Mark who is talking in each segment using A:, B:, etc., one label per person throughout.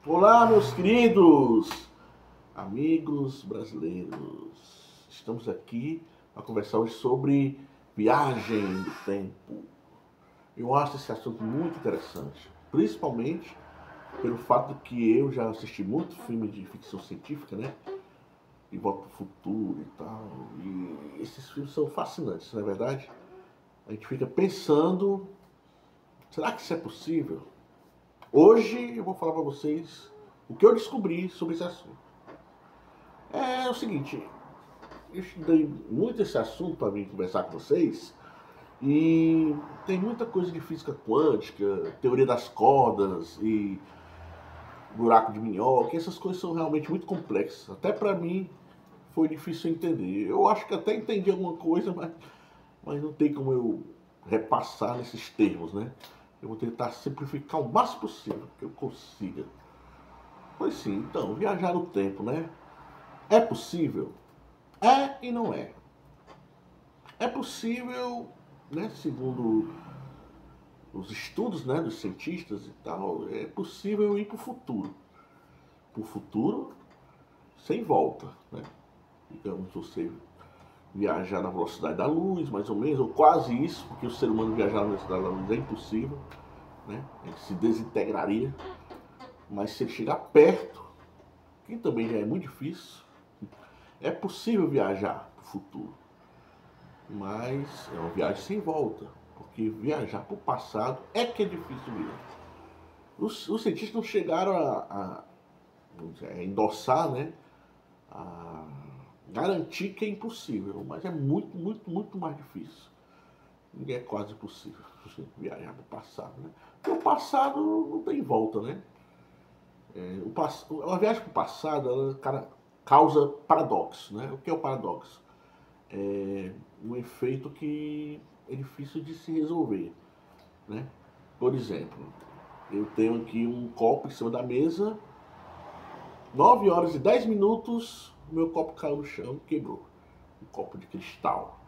A: Olá, meus queridos amigos brasileiros. Estamos aqui para conversar hoje sobre viagem do tempo. Eu acho esse assunto muito interessante, principalmente pelo fato de que eu já assisti muito filme de ficção científica, né? E Volta para o Futuro e tal. E esses filmes são fascinantes, não é verdade? A gente fica pensando, será que isso é possível? Hoje eu vou falar para vocês o que eu descobri sobre esse assunto. É o seguinte, eu estudei muito esse assunto para vir conversar com vocês e tem muita coisa de física quântica, teoria das cordas e buraco de minhoca, essas coisas são realmente muito complexas. Até para mim foi difícil entender. Eu acho que até entendi alguma coisa, mas não tem como eu repassar nesses termos, né? Eu vou tentar simplificar o máximo possível que eu consiga. Pois sim, então, viajar no tempo, né? É possível? É e não é. É possível, né, segundo os estudos, né, dos cientistas e tal, é possível ir para o futuro. Para o futuro sem volta, né? Digamos, você viajar na velocidade da luz, mais ou menos, ou quase isso, porque o ser humano viajar na velocidade da luz é impossível, né? Ele se desintegraria. Mas se ele chegar perto, que também já é muito difícil, é possível viajar para o futuro. Mas é uma viagem sem volta, porque viajar para o passado é que é difícil mesmo. Os cientistas não chegaram a endossar, né, a garantir que é impossível, mas é muito, muito, muito mais difícil. E é quase impossível viajar para o passado, né? Porque o passado não tem volta, né? Uma viagem para o passado, ela, cara, causa paradoxo, né? O que é o paradoxo? É um efeito que é difícil de se resolver, né? Por exemplo, eu tenho aqui um copo em cima da mesa, 9 horas e 10 minutos, o meu copo caiu no chão e quebrou. Um copo de cristal.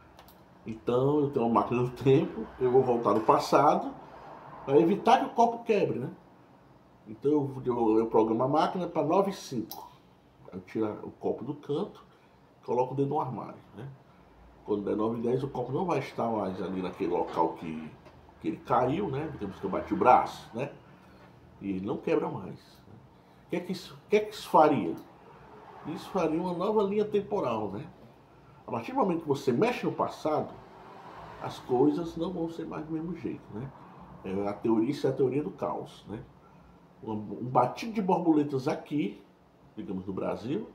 A: Então eu tenho uma máquina do tempo, eu vou voltar no passado para evitar que o copo quebre, né? Então eu programo a máquina para 9 e 5. Eu tiro o copo do canto, coloco dentro do armário, né? Quando der 9 e 10, o copo não vai estar mais ali naquele local que ele caiu, né? Digamos que eu bati o braço, né? E ele não quebra mais. O que é que isso faria? Isso faria uma nova linha temporal, né? A partir do momento que você mexe no passado, as coisas não vão ser mais do mesmo jeito, né? Isso é a teoria do caos, né? Um batido de borboletas aqui, digamos no Brasil,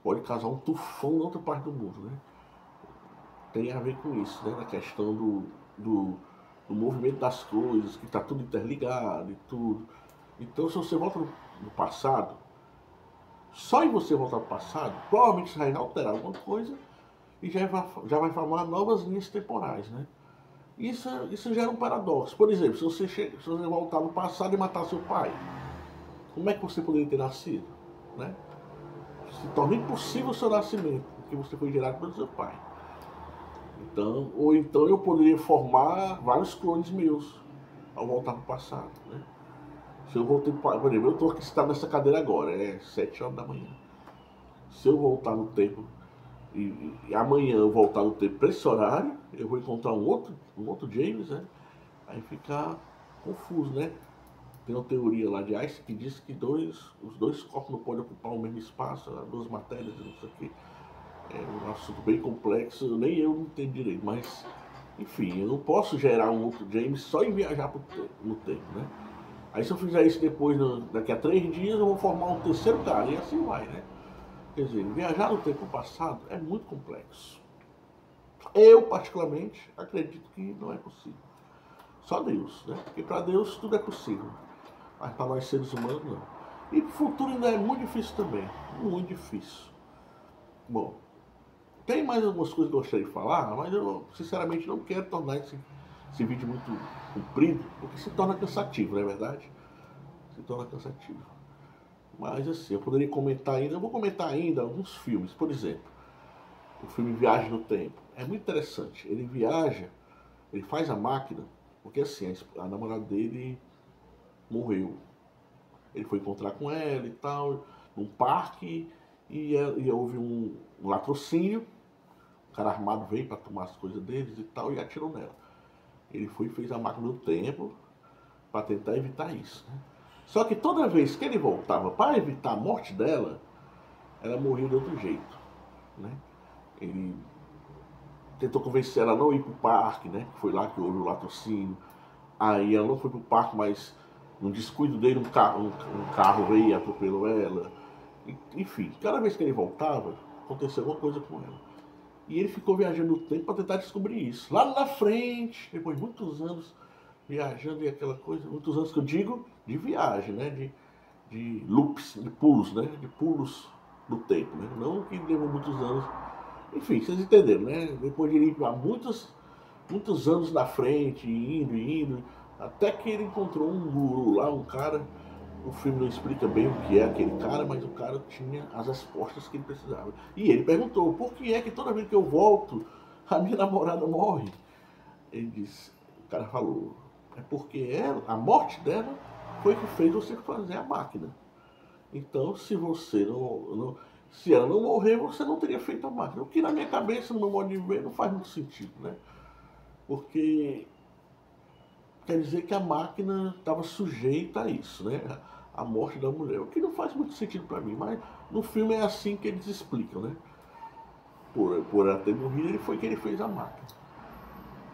A: pode causar um tufão na outra parte do mundo, né? Tem a ver com isso, né? Na questão do, do movimento das coisas, que está tudo interligado e tudo. Então, se você volta no passado, só em você voltar para o passado, provavelmente você vai alterar alguma coisa e já vai formar novas linhas temporais, né? Isso gera um paradoxo. Por exemplo, se você voltar no passado e matar seu pai, como é que você poderia ter nascido, né? Se torna impossível o seu nascimento, porque você foi gerado pelo seu pai. Então, ou então eu poderia formar vários clones meus ao voltar para o passado, né? Se eu voltei, por exemplo, eu estou aqui sentado nessa cadeira agora, é 7 horas da manhã. Se eu voltar no tempo e amanhã eu voltar no tempo para esse horário, eu vou encontrar um outro James, né? Aí fica confuso, né? Tem uma teoria lá de Einstein que diz que os dois corpos não podem ocupar o mesmo espaço, duas matérias, não sei o quê. É um assunto bem complexo, nem eu não entendo direito, mas enfim, eu não posso gerar um outro James só em viajar no tempo, né? Aí se eu fizer isso depois, daqui a 3 dias, eu vou formar um terceiro cara, e assim vai, né? Quer dizer, viajar no tempo passado é muito complexo. Eu, particularmente, acredito que não é possível. Só Deus, né? Porque para Deus tudo é possível. Mas para nós seres humanos, não. E o futuro ainda é muito difícil também. Muito difícil. Bom, tem mais algumas coisas que eu gostaria de falar, mas eu sinceramente não quero tornar esse vídeo muito comprido, porque se torna cansativo, não é verdade? Se torna cansativo. Mas assim, eu poderia comentar ainda, eu vou comentar ainda alguns filmes, por exemplo, o filme Viagem no Tempo. É muito interessante. Ele viaja, ele faz a máquina, porque assim, a namorada dele morreu. Ele foi encontrar com ela e tal, num parque, e houve um latrocínio. O cara armado veio para tomar as coisas deles e tal, e atirou nela. Ele foi e fez a máquina do tempo para tentar evitar isso, né? Só que toda vez que ele voltava para evitar a morte dela, ela morria de outro jeito, né? Ele tentou convencer ela a não ir pro parque, né? Foi lá que houve o latrocínio. Aí ela não foi pro parque, mas num descuido dele, um carro veio e atropelou ela. Enfim, cada vez que ele voltava, aconteceu alguma coisa com ela. E ele ficou viajando no tempo para tentar descobrir isso. Lá na frente, depois de muitos anos viajando e aquela coisa, muitos anos que eu digo de viagem, né? De loops, de pulos, né? De pulos do tempo, né? Não que levou muitos anos. Enfim, vocês entenderam, né? Depois de ir há muitos anos na frente, indo, até que ele encontrou um guru lá, um cara. O filme não explica bem o que é aquele cara, mas o cara tinha as respostas que ele precisava. E ele perguntou, por que é que toda vez que eu volto, a minha namorada morre? Ele disse, o cara falou, é porque a morte dela foi que fez você fazer a máquina. Então, se você se ela não morrer, você não teria feito a máquina. O que na minha cabeça, no meu modo de ver, não faz muito sentido, né? Porque quer dizer que a máquina estava sujeita a isso, né? A morte da mulher. O que não faz muito sentido para mim, mas no filme é assim que eles explicam, né? Por ela ter morrido, foi que ele fez a máquina.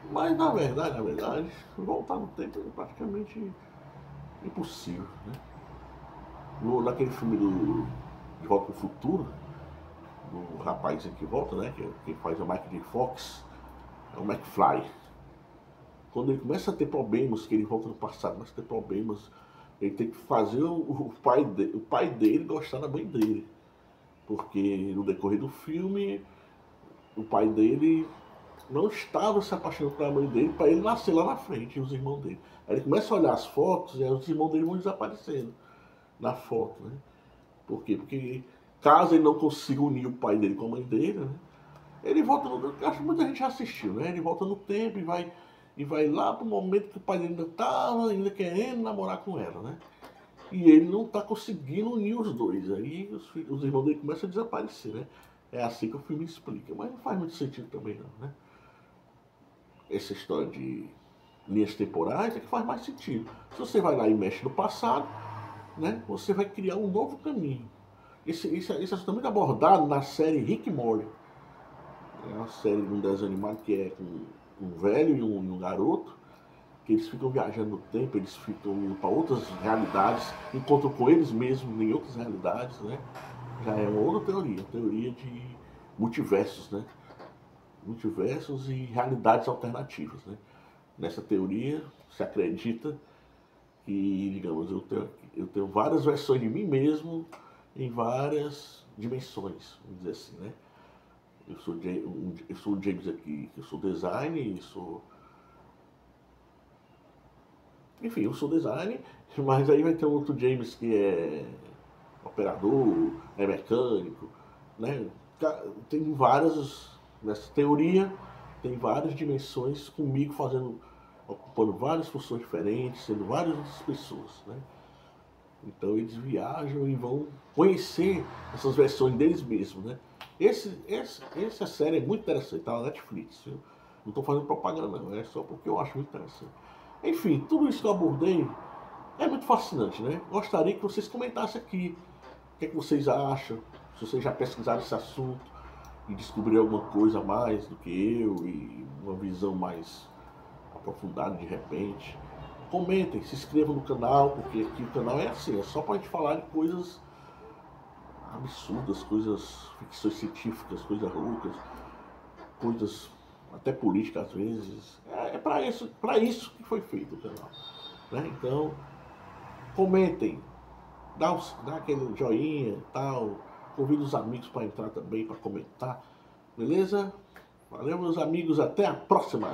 A: Mas na verdade, voltar no tempo é praticamente impossível, né? Naquele filme De Volta para o Futuro, do rapaz que volta, né? Que faz o Michael J. Fox, é o McFly. Quando ele começa a ter problemas, que ele volta no passado, começa a ter problemas, ele tem que fazer o pai dele gostar da mãe dele. Porque no decorrer do filme, o pai dele não estava se apaixonando pela mãe dele para ele nascer lá na frente, e os irmãos dele. Aí ele começa a olhar as fotos e aí os irmãos dele vão desaparecendo na foto, né? Por quê? Porque caso ele não consiga unir o pai dele com a mãe dele, né? Ele volta no. Acho que muita gente já assistiu, né? Ele volta no tempo e vai lá pro momento que o pai dele ainda estava ainda querendo namorar com ela, né? E ele não está conseguindo unir os dois. Aí os irmãos dele começam a desaparecer, né? É assim que o filme explica. Mas não faz muito sentido também não, né? Essa história de linhas temporais é que faz mais sentido. Se você vai lá e mexe no passado, né? Você vai criar um novo caminho. Esse assunto é muito abordado na série Rick e Morty. É uma série de um desenho animado que é com um velho e um garoto, que eles ficam viajando no tempo, eles ficam indo para outras realidades, encontram com eles mesmos em outras realidades, né? Já é uma outra teoria de multiversos, né? Multiversos e realidades alternativas, né? Nessa teoria se acredita que, digamos, eu tenho várias versões de mim mesmo em várias dimensões, vamos dizer assim, né? Eu sou o James aqui, eu sou design, enfim, eu sou design, mas aí vai ter um outro James que é operador, é mecânico, né? Tem várias, nessa teoria, tem várias dimensões comigo ocupando várias funções diferentes, sendo várias outras pessoas, né? Então eles viajam e vão conhecer essas versões deles mesmos, né? Essa série é muito interessante, tá na Netflix. Viu? Não estou fazendo propaganda não, é só porque eu acho muito interessante. Enfim, tudo isso que eu abordei é muito fascinante, né? Gostaria que vocês comentassem aqui o que é que vocês acham, se vocês já pesquisaram esse assunto e descobriram alguma coisa a mais do que eu e uma visão mais aprofundada de repente. Comentem, se inscrevam no canal, porque aqui o canal é assim, é só pra gente falar de coisas absurdas, coisas, ficções científicas, coisas loucas, coisas até políticas às vezes. É para isso que foi feito o canal, né? Então, comentem, dá aquele joinha e tal, convida os amigos para entrar também, para comentar, beleza? Valeu, meus amigos, até a próxima!